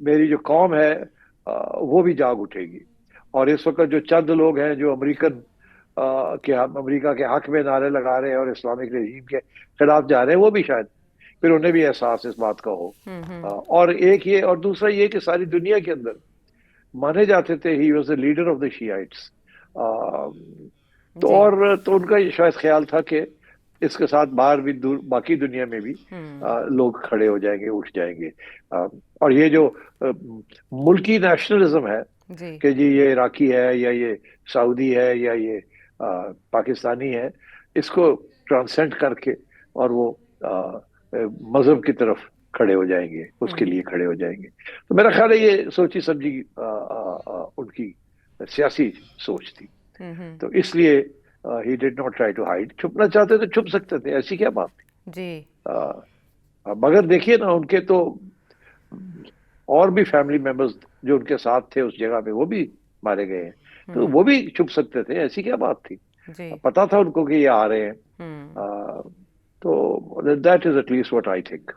میری جو قوم ہے وہ بھی جاگ اٹھے گی. اور اس وقت جو چند لوگ ہیں جو امریکہ کے حق میں نعرے لگا رہے ہیں اور اسلامک رژیم کے خلاف جا رہے ہیں، وہ بھی شاید پھر انہیں بھی احساس اس بات کا ہو. اور ایک یہ، اور دوسرا یہ کہ ساری دنیا کے اندر مانے جاتے تھے he was the leader of the Shiites. جی تو ان کا یہ شاید خیال تھا کہ اس کے ساتھ باہر بھی باقی دنیا میں بھی لوگ کھڑے ہو جائیں گے، اٹھ جائیں گے. اور یہ جو ملکی نیشنلزم ہے جی کہ جی یہ عراقی ہے یا یہ سعودی ہے یا یہ پاکستانی ہے، اس کو ٹرانسینڈ کر کے اور وہ مذہب کی طرف کھڑے ہو جائیں گے، اس کے لیے کھڑے ہو جائیں گے. تو میرا خیال ہے یہ سوچی سمجھی ان کی سیاسی سوچ تھی. تو اس لیے he did not try to hide. چھپنا چاہتے تو چھپ سکتے تھے، ایسی کیا بات تھی. جی مگر دیکھیے نا، ان کے تو اور بھی فیملی ممبرز جو ان کے ساتھ تھے اس جگہ پہ وہ بھی مارے گئے ہیں. تو وہ بھی چھپ سکتے تھے، ایسی کیا بات تھی. جی پتا تھا ان کو کہ یہ آ رہے ہیں. تو that is at least what I think.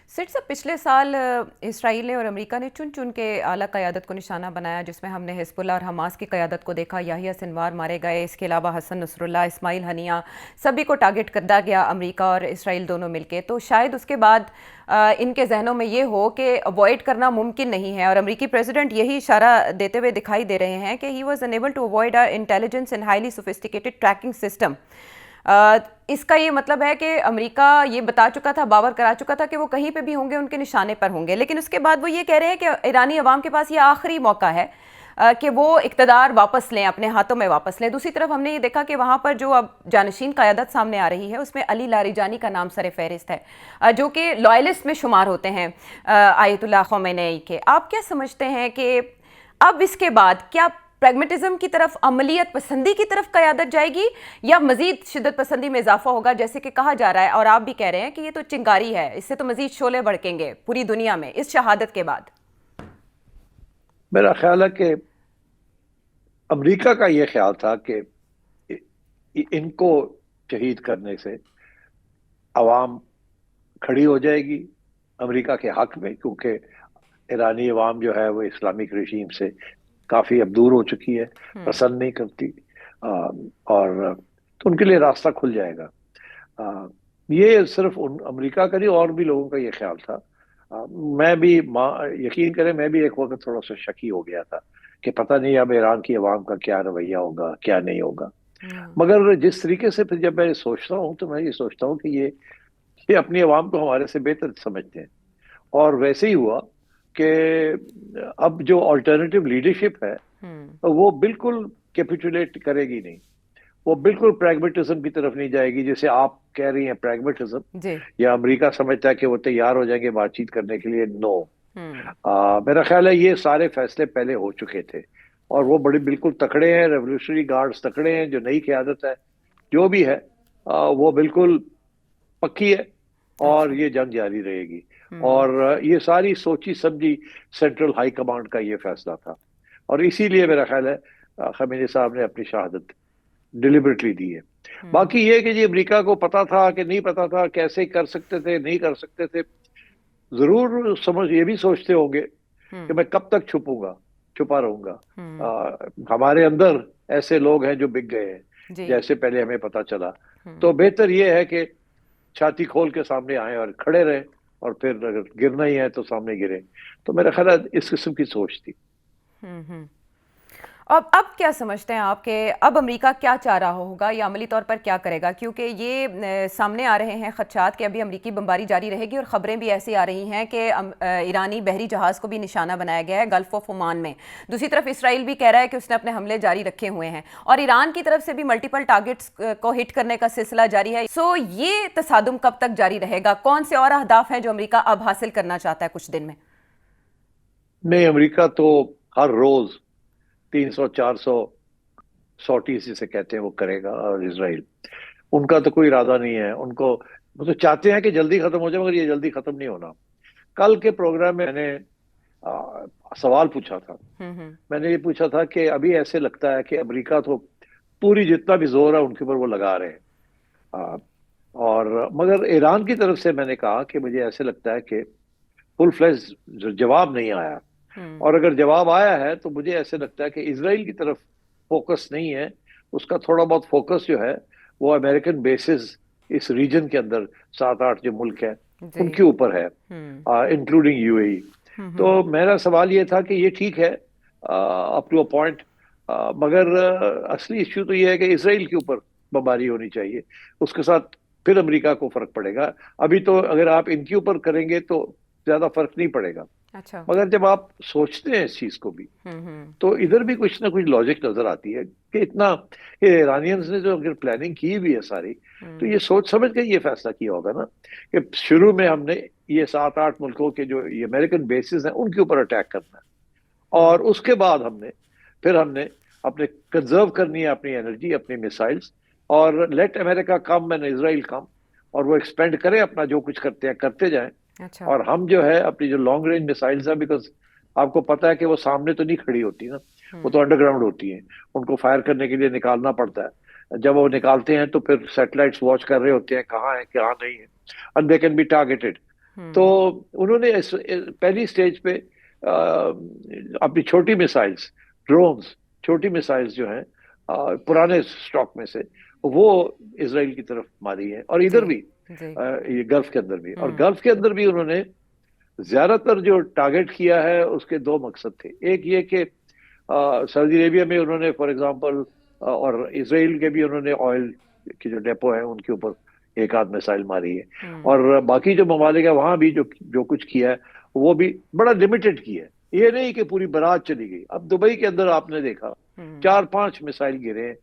سیٹ صاحب، پچھلے سال اسرائیل نے اور امریکہ نے چن چن کے اعلیٰ قیادت کو نشانہ بنایا، جس میں ہم نے حزب اللہ اور حماس کی قیادت کو دیکھا. یحییٰ سنوار مارے گئے، اس کے علاوہ حسن نصر اللہ، اسماعیل ہنیہ، سبھی کو ٹارگٹ کیا گیا، امریکہ اور اسرائیل دونوں مل کے. تو شاید اس کے بعد ان کے ذہنوں میں یہ ہو کہ اوائڈ کرنا ممکن نہیں ہے، اور امریکی پریزیڈنٹ یہی اشارہ دیتے ہوئے دکھائی دے رہے ہیں کہ he was unable to avoid intelligence and highly sophisticated tracking system. اس کا یہ مطلب ہے کہ امریکہ یہ بتا چکا تھا، باور کرا چکا تھا کہ وہ کہیں پہ بھی ہوں گے ان کے نشانے پر ہوں گے. لیکن اس کے بعد وہ یہ کہہ رہے ہیں کہ ایرانی عوام کے پاس یہ آخری موقع ہے کہ وہ اقتدار واپس لیں، اپنے ہاتھوں میں واپس لیں. دوسری طرف ہم نے یہ دیکھا کہ وہاں پر جو اب جانشین قیادت سامنے آ رہی ہے اس میں علی لاریجانی کا نام سر فہرست ہے، جو کہ لائلسٹ میں شمار ہوتے ہیں آیت اللہ خمینئی کے. آپ کیا سمجھتے ہیں کہ اب اس کے بعد کیا پریگمیٹزم کی طرف، عملیت پسندی کی طرف قیادت جائے گی، یا مزید شدت پسندی میں اضافہ ہوگا، جیسے کہ کہا جا رہا ہے اور آپ بھی کہہ رہے ہیں کہ یہ تو چنگاری ہے، اس سے تو مزید شعلے بھڑکیں گے پوری دنیا میں اس شہادت کے بعد؟ میرا خیال ہے کہ امریکہ کا یہ خیال تھا کہ ان کو شہید کرنے سے عوام کھڑی ہو جائے گی امریکہ کے حق میں، کیونکہ ایرانی عوام جو ہے وہ اسلامک رژیم سے کافی اب دور ہو چکی ہے، پسند نہیں کرتی. اور تو ان کے لیے راستہ کھل جائے گا. یہ صرف امریکہ کا نہیں، اور بھی لوگوں کا یہ خیال تھا. میں بھی یقین کریں، میں بھی ایک وقت تھوڑا سا شکی ہو گیا تھا کہ پتہ نہیں اب ایران کی عوام کا کیا رویہ ہوگا، کیا نہیں ہوگا. مگر جس طریقے سے پھر جب میں سوچتا ہوں تو میں یہ سوچتا ہوں کہ یہ اپنی عوام کو ہمارے سے بہتر سمجھتے ہیں. اور ویسے ہی ہوا کہ اب جو آلٹرنیٹیو لیڈرشپ ہے وہ بالکل کیپیٹولیٹ کرے گی نہیں، وہ بالکل پریگمیٹزم کی طرف نہیں جائے گی جیسے آپ کہہ رہی ہیں پریگمیٹزم، یا امریکہ سمجھتا ہے کہ وہ تیار ہو جائیں گے بات چیت کرنے کے لیے. نو. میرا خیال ہے یہ سارے فیصلے پہلے ہو چکے تھے اور وہ بڑے بالکل تکڑے ہیں، ریولیوشنری گارڈز تکڑے ہیں. جو نئی قیادت ہے جو بھی ہے وہ بالکل پکی ہے اور یہ جنگ جاری رہے گی. اور یہ ساری سوچی سمجھی سینٹرل ہائی کمانڈ کا یہ فیصلہ تھا، اور اسی لیے میرا خیال ہے خامنہئی صاحب نے اپنی شہادت ڈیلیبریٹلی دی ہے. باقی یہ کہ جی امریکہ کو پتا تھا کہ نہیں پتا تھا، کیسے کر سکتے تھے، نہیں کر سکتے تھے. ضرور یہ بھی سوچتے ہوں گے کہ میں کب تک چھپا رہوں گا. ہمارے اندر ایسے لوگ ہیں جو بک گئے ہیں جیسے پہلے ہمیں پتا چلا. تو بہتر یہ ہے کہ چھاتی کھول کے سامنے آئیں اور کھڑے رہیں، اور پھر اگر گرنا ہی ہے تو سامنے گریں. تو میرا خیال ہے اس قسم کی سوچ تھی. اب کیا سمجھتے ہیں آپ کہ اب امریکہ کیا چاہ رہا ہوگا یا عملی طور پر کیا کرے گا؟ کیونکہ یہ سامنے آ رہے ہیں خدشات کہ ابھی امریکی بمباری جاری رہے گی، اور خبریں بھی ایسی آ رہی ہیں کہ ایرانی بحری جہاز کو بھی نشانہ بنایا گیا ہے گلف آف عمان میں. دوسری طرف اسرائیل بھی کہہ رہا ہے کہ اس نے اپنے حملے جاری رکھے ہوئے ہیں، اور ایران کی طرف سے بھی ملٹیپل ٹارگٹس کو ہٹ کرنے کا سلسلہ جاری ہے. سو یہ تصادم کب تک جاری رہے گا؟ کون سے اور اہداف ہیں جو امریکہ اب حاصل کرنا چاہتا ہے کچھ دن میں؟ نہیں، امریکہ تو ہر روز 300 400 سوٹیز جسے کہتے ہیں وہ کرے گا. اور اسرائیل، ان کا تو کوئی ارادہ نہیں ہے. ان کو وہ تو چاہتے ہیں کہ جلدی ختم ہو جائے، مگر یہ جلدی ختم نہیں ہونا. کل کے پروگرام میں نے سوال پوچھا تھا. میں نے یہ پوچھا تھا کہ ابھی ایسے لگتا ہے کہ امریکہ تو پوری جتنا بھی زور ہے ان کے اوپر وہ لگا رہے ہیں، اور مگر ایران کی طرف سے میں نے کہا کہ مجھے ایسے لگتا ہے کہ فل فلیش جواب نہیں آیا. اور اگر جواب آیا ہے تو مجھے ایسے لگتا ہے کہ اسرائیل کی طرف فوکس نہیں ہے. اس کا تھوڑا بہت فوکس جو ہے وہ امریکن بیسز اس ریجن کے اندر 7-8 جو ملک ہیں ان جی. کے اوپر ہے, انکلوڈنگ یو اے ای. تو میرا سوال یہ تھا کہ یہ ٹھیک ہے اپ ٹو اے پوائنٹ, مگر اصلی ایشو تو یہ ہے کہ اسرائیل کے اوپر بمباری ہونی چاہیے, اس کے ساتھ پھر امریکہ کو فرق پڑے گا. ابھی تو اگر آپ ان کے اوپر کریں گے تو زیادہ فرق نہیں پڑے گا, اچھا. مگر جب آپ سوچتے ہیں اس چیز کو بھی تو ادھر بھی کچھ نہ کچھ لاجک نظر آتی ہے کہ اتنا کہ ایرانینز نے جو اگر پلاننگ کی بھی ہے ساری, تو یہ سوچ سمجھ کے یہ فیصلہ کیا ہوگا نا کہ شروع میں ہم نے یہ 7-8 ملکوں کے جو یہ امریکن بیسز ہیں ان کے اوپر اٹیک کرنا ہے, اور اس کے بعد ہم نے اپنے کنزرو کرنی ہے اپنی انرجی, اپنی میسائلز, اور late America come and Israel کم, اور وہ ایکسپینڈ کریں اپنا جو کچھ کرتے ہیں کرتے جائیں. اچھا. اور ہم جو ہے اپنی جو لانگ رینج میسائلز ہیں, بیکاز آپ کو پتا ہے کہ وہ سامنے تو نہیں کھڑی ہوتی نا, وہ تو انڈر گراؤنڈ ہوتی ہیں, ان کو فائر کرنے کے لیے نکالنا پڑتا ہے. جب وہ نکالتے ہیں تو پھر سیٹلائٹس واچ کر رہے ہوتے ہیں کہاں ہے کہاں نہیں ہے, and they can be targeted. تو انہوں نے پہلی سٹیج پہ اپنی چھوٹی میسائلز, ڈرونز, چھوٹی میسائلز جو ہیں پرانے سٹاک میں سے وہ اسرائیل کی طرف ماری ہے, اور ادھر جی. بھی جی. یہ گلف کے اندر بھی. اور گلف کے اندر بھی انہوں نے زیادہ تر جو ٹارگیٹ کیا ہے اس کے 2 مقصد تھے. ایک یہ کہ سعودی عربیہ میں انہوں نے فار ایگزامپل, اور اسرائیل کے بھی انہوں نے آئل کی جو ڈیپو ہیں ان کے اوپر 1-8 میسائل ماری ہے, اور باقی جو ممالک ہیں وہاں بھی جو کچھ کیا ہے وہ بھی بڑا لمیٹڈ کیا ہے. یہ نہیں کہ پوری بارات چلی گئی. اب دبئی کے اندر آپ نے دیکھا 4-5 میسائل گرے ہیں.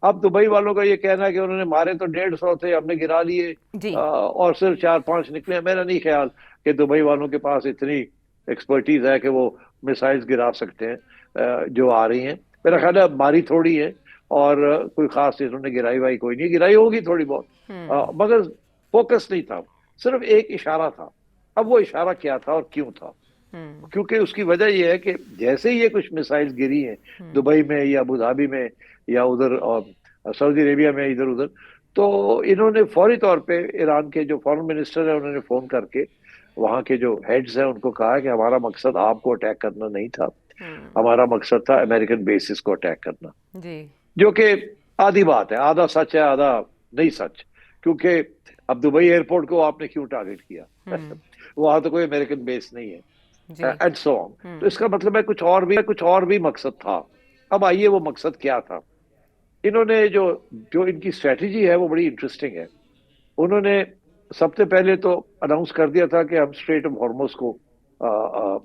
اب دبئی والوں کا یہ کہنا ہے کہ انہوں نے مارے تو 150 تھے, ہم نے گرا لیے جی. اور صرف 4-5 نکلے. میرا نہیں خیال کہ دبئی والوں کے پاس اتنی ایکسپرٹیز ہے کہ وہ میسائلز گرا سکتے ہیں جو آ رہی ہیں. میرا خیال ہے ماری تھوڑی ہے, اور کوئی خاص انہوں نے گرائی وائی کوئی نہیں, گرائی ہوگی تھوڑی بہت, مگر فوکس نہیں تھا, صرف ایک اشارہ تھا. اب وہ اشارہ کیا تھا اور کیوں تھا؟ کیونکہ اس کی وجہ یہ ہے کہ جیسے ہی یہ کچھ میسائلز گری ہیں دبئی میں یا ابو ظہبی میں یا ادھر سعودی عربیہ میں ادھر ادھر, تو انہوں نے فوری طور پہ ایران کے جو فارن منسٹر ہیں انہوں نے فون کر کے وہاں کے جو ہیڈز ہیں ان کو کہا کہ ہمارا مقصد آپ کو اٹیک کرنا نہیں تھا, ہمارا مقصد تھا امریکن بیسز کو اٹیک کرنا. جی. جو کہ آدھی بات ہے, آدھا سچ ہے آدھا نہیں سچ, کیونکہ اب دبئی ایئرپورٹ کو آپ نے کیوں ٹارگیٹ کیا؟ وہاں تو کوئی امریکن بیس نہیں ہے, جی. اینڈ سو آن. تو اس کا مطلب ہے کچھ اور بھی مقصد تھا. اب آئیے وہ مقصد کیا تھا. انہوں نے جو ان کی اسٹریٹجی ہے وہ بڑی انٹرسٹنگ ہے. انہوں نے سب سے پہلے تو اناؤنس کر دیا تھا کہ ہم اسٹریٹ آف ہارموز کو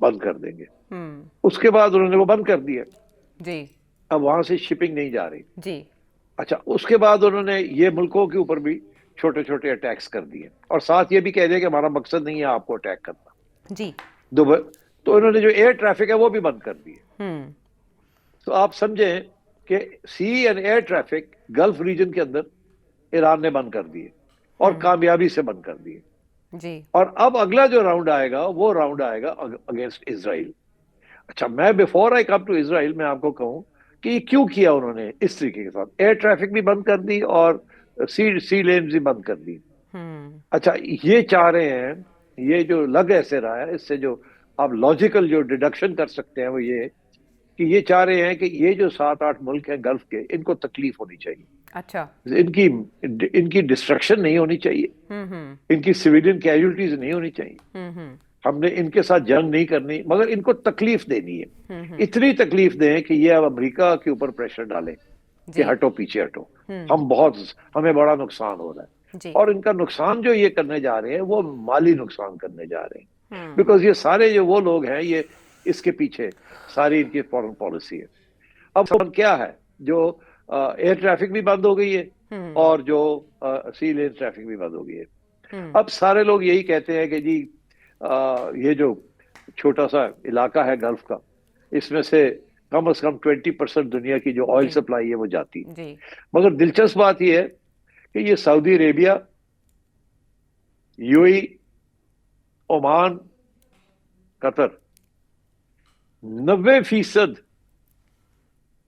بند کر دیں گے. اس کے بعد انہوں نے وہ بند کر دیا, جی. اب وہاں سے شپنگ نہیں جا رہی. جی. اچھا, اس کے بعد انہوں نے یہ ملکوں کے اوپر بھی چھوٹے چھوٹے اٹیکس کر دیے, اور ساتھ یہ بھی کہہ دیا کہ ہمارا مقصد نہیں ہے آپ کو اٹیک کرنا. جی. تو انہوں نے جو ایئر ٹریفک ہے وہ بھی بند کر دیے. تو آپ سمجھیں کہ sea and air traffic Gulf region کے اندر ایران نے بند کر دیے, اور کامیابی سے بند کر دیے. جی. اور اب اگلا جو راؤنڈ آئے گا وہ راؤنڈ آئے گا اگینسٹ اسرائیل. اچھا, میں before I come to Israel میں آپ کو کہوں کہ یہ کیوں کیا انہوں نے اس طریقے کے ساتھ, ایئر ٹریفک بھی بند کر دی اور سی لینز بھی بند کر دی. اچھا, یہ چاہ رہے ہیں, یہ جو لگ ایسے رہا ہے, اس سے جو آپ لاجیکل جو ڈیڈکشن کر سکتے ہیں وہ یہ کہ یہ چاہ رہے ہیں کہ یہ جو 7-8 ملک ہیں گلف کے, ان کو تکلیف ہونی چاہیے. اچھا. ان کی ڈسٹرکشن نہیں ہونی چاہیے, ان کی سویلین کیجولٹیز نہیں ہونی چاہیے. ہم نے ان کے ساتھ جنگ نہیں کرنی, مگر ان کو تکلیف دینی ہے. اتنی تکلیف دیں کہ یہ اب امریکہ کے اوپر پریشر ڈالیں کہ ہٹو پیچھے ہٹو, ہمیں بڑا نقصان ہو رہا ہے. اور ان کا نقصان جو یہ کرنے جا رہے ہیں وہ مالی نقصان کرنے جا رہے ہیں, بیکاز یہ سارے جو وہ لوگ ہیں یہ اس کے پیچھے ساری ان کی فورن پالیسی ہے. اب کیا ہے, جو ایئر ٹریفک بھی بند ہو گئی ہے اور جو سی لین ٹریفک بھی بند ہو گئی ہے. اب سارے لوگ یہی کہتے ہیں کہ جی یہ جو چھوٹا سا علاقہ ہے گلف کا, اس میں سے کم از کم 20% دنیا کی جو آئل سپلائی ہے وہ جاتی ہے. مگر دلچسپ بات یہ ہے کہ یہ سعودی عربیہ, یو اے, عمان, قطر, 90%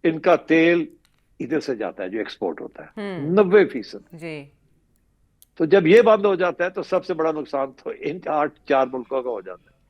ان کا تیل ادھر سے جاتا ہے جو ایکسپورٹ ہوتا ہے, 90%. جی. تو جب یہ بند ہو جاتا ہے تو سب سے بڑا نقصان تو ان 4 ملکوں کا ہو جاتا ہے.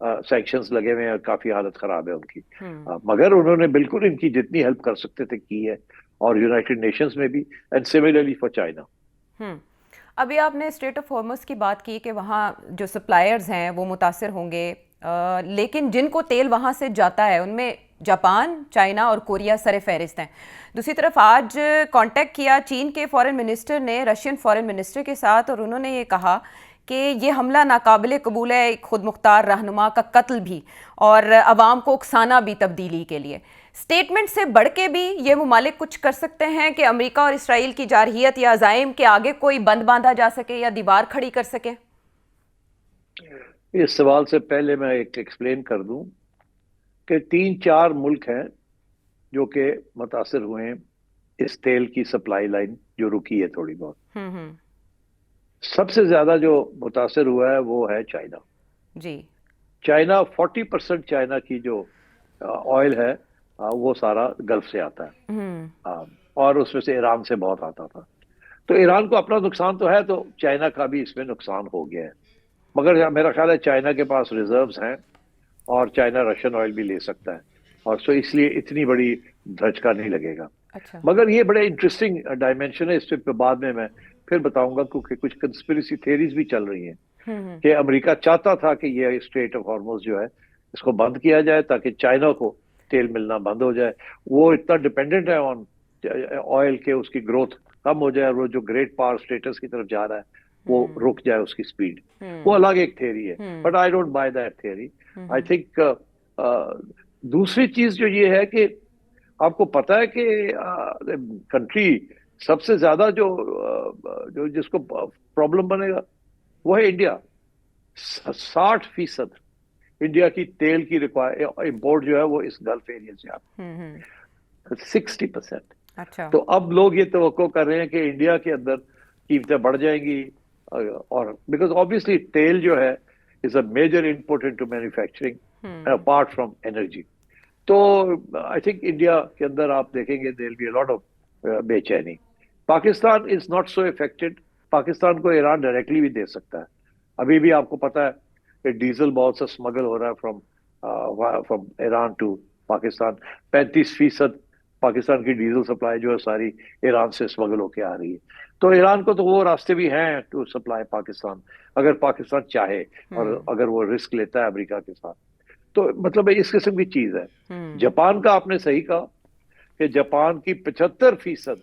سینکشنز لگے ہوئے ہیں, کافی حالت خراب ہے ان کی. مگر انہوں نے بالکل ان کی جتنی ہیلپ کر سکتے تھے کی ہے, اور یونائٹڈ نیشنز میں بھی, اینڈ سملرلی فار چائنا. ابھی آپ نے اسٹریٹ آف ہارمز کی بات کی کہ وہاں جو سپلائرز ہیں وہ متاثر ہوں گے, لیکن جن کو تیل وہاں سے جاتا ہے ان میں جاپان, چائنا اور کوریا سر فہرست ہیں. دوسری طرف آج کانٹیکٹ کیا چین کے فارن منسٹر نے رشین فارن منسٹر کے ساتھ, اور انہوں نے یہ کہا کہ یہ حملہ ناقابل قبول ہے, ایک خود مختار رہنما کا قتل بھی, اور عوام کو اکسانا بھی تبدیلی کے لیے. اسٹیٹمنٹ سے بڑھ کے بھی یہ ممالک کچھ کر سکتے ہیں کہ امریکہ اور اسرائیل کی جارحیت یا عزائم کے آگے کوئی بند باندھا جا سکے یا دیوار کھڑی کر سکے؟ اس سوال سے پہلے میں ایک ایکسپلین کر دوں کہ 3-4 ملک ہیں جو کہ متاثر ہوئے ہیں اس تیل کی سپلائی لائن جو رکی ہے تھوڑی بہت. سب سے زیادہ جو متاثر ہوا ہے وہ ہے چائنا. جی, چائنا 40% چائنا کی جو آئل ہے وہ سارا گلف سے آتا ہے, اور اس میں سے ایران سے بہت آتا تھا. تو ایران کو اپنا نقصان تو ہے, تو چائنا کا بھی اس میں نقصان ہو گیا ہے. مگر میرا خیال ہے چائنا کے پاس ریزروز ہیں, اور چائنا رشین آئل بھی لے سکتا ہے, اور سو اس لیے اتنی بڑی دھچکا نہیں لگے گا. مگر یہ بڑے انٹرسٹنگ ڈائمینشن ہے, اس پہ بعد میں پھر بتاؤں گا, کیونکہ کچھ کنسپریسی تھیریز بھی چل رہی ہیں کہ امریکہ چاہتا تھا کہ یہ اسٹریٹ آف ہارمز جو ہے اس کو بند کیا جائے تاکہ چائنا کو تیل ملنا بند ہو جائے. وہ اتنا ڈپینڈنٹ ہے آن آئل کے, اس کی گروتھ کم ہو جائے, اور وہ جو گریٹ پاور اسٹیٹس کی طرف جا رہا ہے وہ رک جائے اس کی سپیڈ. وہ الگ ایک تھیوری ہے, but I don't buy that theory. I think دوسری چیز جو یہ ہے کہ آپ کو پتا ہے کہ کنٹری سب سے زیادہ جو جس کو پرابلم بنے گا وہ ہے انڈیا. 60% انڈیا کی تیل کی امپورٹ جو ہے وہ اس گلف ایریا سے آتی ہے, 60%. اچھا, تو اب لوگ یہ توقع کر رہے ہیں کہ انڈیا کے اندر قیمتیں بڑھ جائیں گی, اور بیکاز obviously تیل جو ہے is a major input into manufacturing apart from energy. تو I think انڈیا کے اندر آپ دیکھیں گے there will be a lot of بے چینی. Pakistan is not so affected. Pakistan کو ایران ڈائریکٹلی بھی دے سکتا ہے. ابھی بھی آپ کو پتا ہے کہ ڈیزل بہت سا اسمگل ہو رہا ہے فرام ایران ٹو پاکستان. 35% پاکستان کی ڈیزل سپلائی جو ہے ساری ایران سے اسمگل ہو کے آ رہی ہے. تو ایران کو تو وہ راستے بھی ہیں ٹو سپلائی پاکستان, اگر پاکستان چاہے, اور اگر وہ رسک لیتا ہے امریکہ کے ساتھ. تو مطلب اس قسم کی چیز ہے. جاپان کا آپ نے صحیح کہا کہ جاپان کی 75%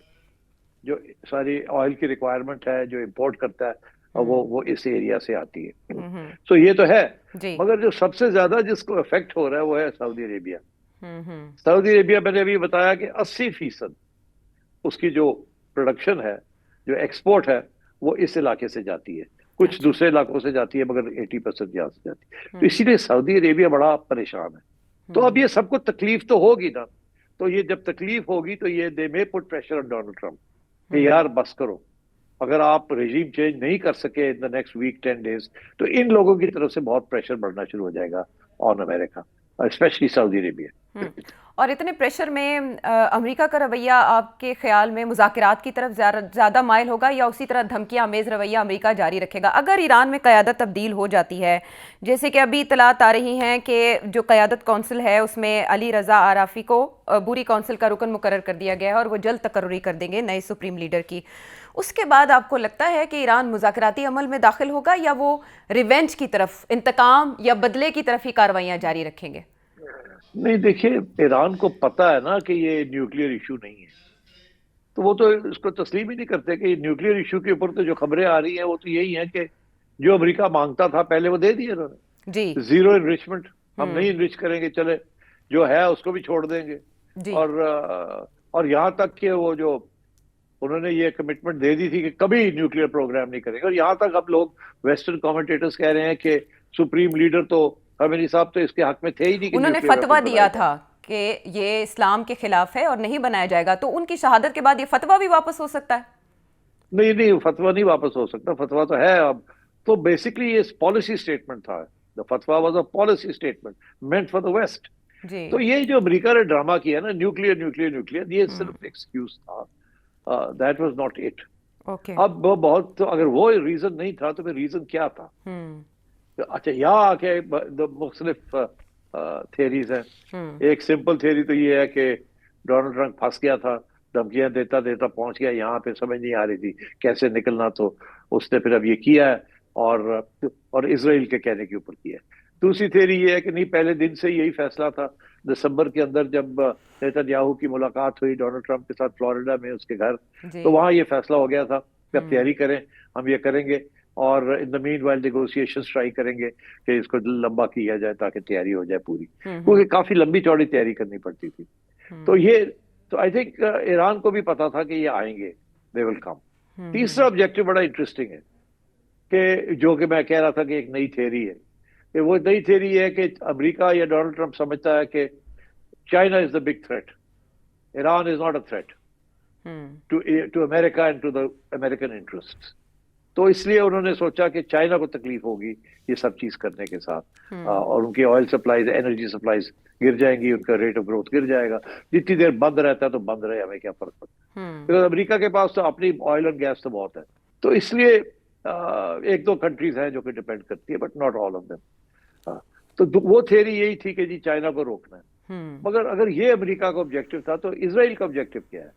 جو ساری آئل کی ریکوائرمنٹ ہے جو امپورٹ کرتا ہے وہ اس ایریا سے آتی ہے. سو یہ تو ہے, مگر جو سب سے زیادہ جس کو افیکٹ ہو رہا ہے وہ ہے سعودی عربیہ. سعودی عربیہ میں نے ابھی بتایا کہ 80% اس کی جو پروڈکشن ہے, جو ایکسپورٹ ہے, وہ اس علاقے سے جاتی ہے. کچھ دوسرے علاقوں سے جاتی ہے, مگر 80% یہاں سے جاتی ہے. تو اسی لیے سعودی عربیہ بڑا پریشان ہے. تو اب یہ سب کو تکلیف تو ہوگی نا, تو یہ جب تکلیف ہوگی تو یہ دے میں پٹ پریشر آن ڈونلڈ ٹرمپ کہ یار بس کرو, اگر آپ رژیم چینج نہیں کر سکے ان دا نیکسٹ ویک 10 days, تو ان لوگوں کی طرف سے بہت پریشر بڑھنا شروع ہو جائے گا آن امریکہ, اسپیشلی سعودی عربیہ. اور اتنے پریشر میں امریکہ کا رویہ آپ کے خیال میں مذاکرات کی طرف زیادہ مائل ہوگا, یا اسی طرح دھمکیاں آمیز رویہ امریکہ جاری رکھے گا اگر ایران میں قیادت تبدیل ہو جاتی ہے؟ جیسے کہ ابھی اطلاعات آ رہی ہیں کہ جو قیادت کونسل ہے اس میں علی رضا عرافی کو بوری کونسل کا رکن مقرر کر دیا گیا ہے, اور وہ جلد تقرری کر دیں گے نئے سپریم لیڈر کی. اس کے بعد آپ کو لگتا ہے کہ ایران مذاکراتی عمل میں داخل ہوگا, یا وہ ریونج کی طرف, انتقام یا بدلے کی طرف ہی کاروائیاں جاری رکھیں گے؟ نہیں دیکھیے, ایران کو پتا ہے نا کہ یہ نیوکلیئر ایشو نہیں ہے, تو وہ تو اس کو تسلیم ہی نہیں کرتے کہ نیوکلیئر ایشو کے اوپر تو جو خبریں آ رہی ہیں وہ تو یہی ہیں کہ جو امریکہ مانگتا تھا پہلے وہ دے دیے انہوں نے. جی, زیرو انریچمنٹ, ہم نہیں انریچ کریں گے, چلے جو ہے اس کو بھی چھوڑ دیں گے. اور یہاں تک کہ وہ جو انہوں نے یہ کمٹمنٹ دے دی تھی کہ کبھی نیوکلیئر پروگرام نہیں کریں گے, اور یہاں تک اب لوگ ویسٹرن کامنٹیٹرز کہہ رہے ہیں کہ سپریم لیڈر تو خامنہئی صاحب تو اس کے حق میں تھے ہی نہیں. انہوں نے فتویٰ دیا تھا کہ یہ اسلام کے خلاف ہے اور نہیں بنایا جائے گا, تو ان کی شہادت کے بعد یہ فتویٰ بھی واپس ہو سکتا ہے؟ نہیں, فتویٰ نہیں واپس ہو سکتا, فتویٰ تو ہے اب. تو بیسکلی یہ پالیسی اسٹیٹمنٹ تھا, the fatwa was a policy statement meant for the West. تو یہ جو امریکہ نے ڈرامہ کیا نا نیوکلیئر, یہ صرف ایکسکیوز تھا, that was not it. اب وہ بہت, اگر وہ ریزن نہیں تھا تو پھر ریزن کیا تھا؟ اچھا یہاں آ کے دو مختلف تھیریز ہیں. ایک سمپل تھیری تو یہ ہے کہ ڈونلڈ ٹرمپ پھنس گیا تھا, دھمکیاں دیتا دیتا پہنچ گیا یہاں پہ, سمجھ نہیں آ رہی تھی کیسے نکلنا, تو اس نے پھر اب یہ کیا ہے اور اسرائیل کے کہنے کے اوپر کیا ہے. دوسری تھیری یہ ہے کہ نہیں, پہلے دن سے یہی فیصلہ تھا. دسمبر کے اندر جب نیتن یاہو کی ملاقات ہوئی ڈونلڈ ٹرمپ کے ساتھ فلوریڈا میں اس کے گھر, جی. تو وہاں یہ فیصلہ ہو گیا تھا کہ اب تیاری کریں, ہم یہ کریں گے, اور ان دا مین وائل نیگوسیشن ٹرائی کریں گے کہ اس کو لمبا کیا جائے تاکہ تیاری ہو جائے پوری, کیونکہ کافی لمبی چوڑی تیاری کرنی پڑتی تھی. تو آئی تھنک ایران کو بھی پتا تھا کہ یہ آئیں گے, دے ول کم. تیسرا آبجیکٹو بڑا انٹرسٹنگ ہے کہ جو کہ میں کہہ رہا تھا کہ ایک نئی تھیری ہے, کہ وہ نئی تھیری ہے کہ امریکہ یا ڈونلڈ ٹرمپ سمجھتا ہے کہ China is the big threat, Iran is not a threat to America and to the American interest. تو اس لیے انہوں نے سوچا کہ چائنا کو تکلیف ہوگی یہ سب چیز کرنے کے ساتھ, اور ان کی آئل سپلائیز, انرجی سپلائیز گر جائیں گی, ان کا ریٹ آف گروتھ گر جائے گا. جتنی دیر بند رہتا ہے تو بند رہے, ہمیں کیا فرق پڑتا ہے, بیکاز امریکہ کے پاس تو اپنی آئل اور گیس تو بہت ہے. تو اس لیے ایک دو کنٹریز ہیں جو کہ ڈپینڈ کرتی ہے, but not all of them. تو وہ تھیری یہی تھی کہ جی چائنا کو روکنا ہے. مگر اگر یہ امریکہ کا آبجیکٹو تھا تو اسرائیل کا آبجیکٹو کیا ہے؟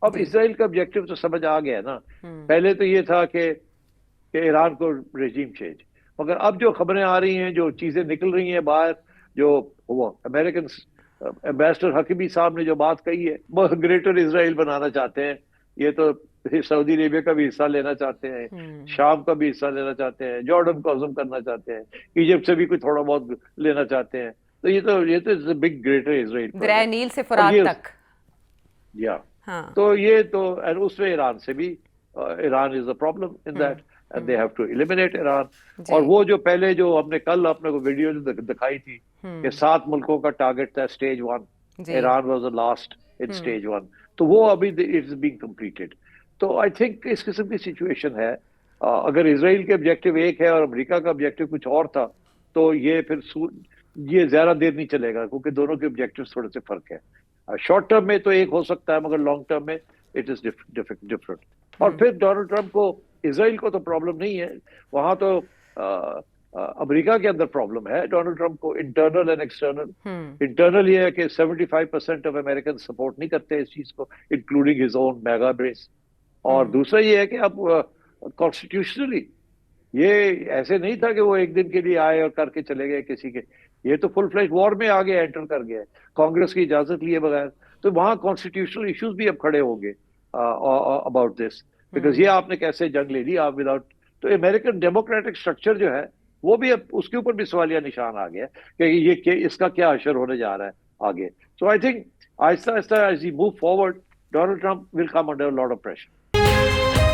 اب اسرائیل کا آبجیکٹو تو سمجھ آ گیا نا. پہلے تو یہ تھا کہ ایران کو رجیم چینج, مگر اب جو خبریں آ رہی ہیں, جو چیزیں نکل رہی ہیں باہر, جو وہ امریکن ایمبیسڈر حکیمی صاحب نے جو بات کہی ہے, وہ گریٹر اسرائیل بنانا چاہتے ہیں. یہ تو سعودی عربیہ کا بھی حصہ لینا چاہتے ہیں, شام کا بھی حصہ لینا چاہتے ہیں, جارڈن کو عزم کرنا چاہتے ہیں, ایجپٹ سے بھی کوئی تھوڑا بہت لینا چاہتے ہیں. تو یہ تو بگ گریٹر اسرائیل دریائے نیل سے فرات تک. تو یہ تو اس میں ایران سے بھی, Iran is a problem in that, and they have to eliminate Iran. اور وہ جو پہلے جو ہم نے کل اپنے کو ویڈیو دکھائی تھی کہ 7 ملکوں کا ٹارگٹ تھا stage 1, Iran was the last in stage 1, تو وہ ابھی it is being completed. تو آئی تھنک اس قسم کی سچویشن ہے. اگر اسرائیل کے آبجیکٹو ایک ہے اور امریکہ کا آبجیکٹو کچھ اور تھا, تو یہ پھر یہ زیادہ دیر نہیں چلے گا, کیونکہ دونوں کے آبجیکٹو تھوڑے سے فرق ہے. شارٹ ٹرم میں تو ایک ہو سکتا ہے, مگر لانگ ٹرم میں اٹ از ڈفرنٹ. اور پھر ڈونلڈ ٹرمپ کو, اسرائیل کو تو پرابلم نہیں ہے, وہاں تو امریکہ کے اندر پرابلم ہے ڈونلڈ ٹرمپ کو, انٹرنل اینڈ ایکسٹرنل. انٹرنل یہ ہے کہ 75% آف امریکن سپورٹ نہیں کرتے اس چیز کو, انکلوڈنگ ہز اون میگا بیس. اور دوسرا یہ ہے کہ اب کانسٹیٹیوشنلی یہ ایسے نہیں تھا کہ وہ ایک دن کے لیے آئے اور کر کے چلے گئے کسی کے, یہ تو فل فلیج وار میں آگے انٹر کر گیا کانگریس کی اجازت لیے بغیر. تو وہاں کانسٹیٹیوشنل ایشوز بھی اب کھڑے ہوں گے اباؤٹ دس, بیکاز یہ آپ نے کیسے جنگ لے لی آپ وداؤٹ. تو امریکن ڈیموکریٹک اسٹرکچر جو ہے وہ بھی اب اس کے اوپر بھی سوالیہ نشان آ گیا کہ یہ اس کا کیا اثر ہونے جا رہا ہے آگے. سو آئی تھنک آہستہ آہستہ as he move forward Donald Trump will come under lot of pressure.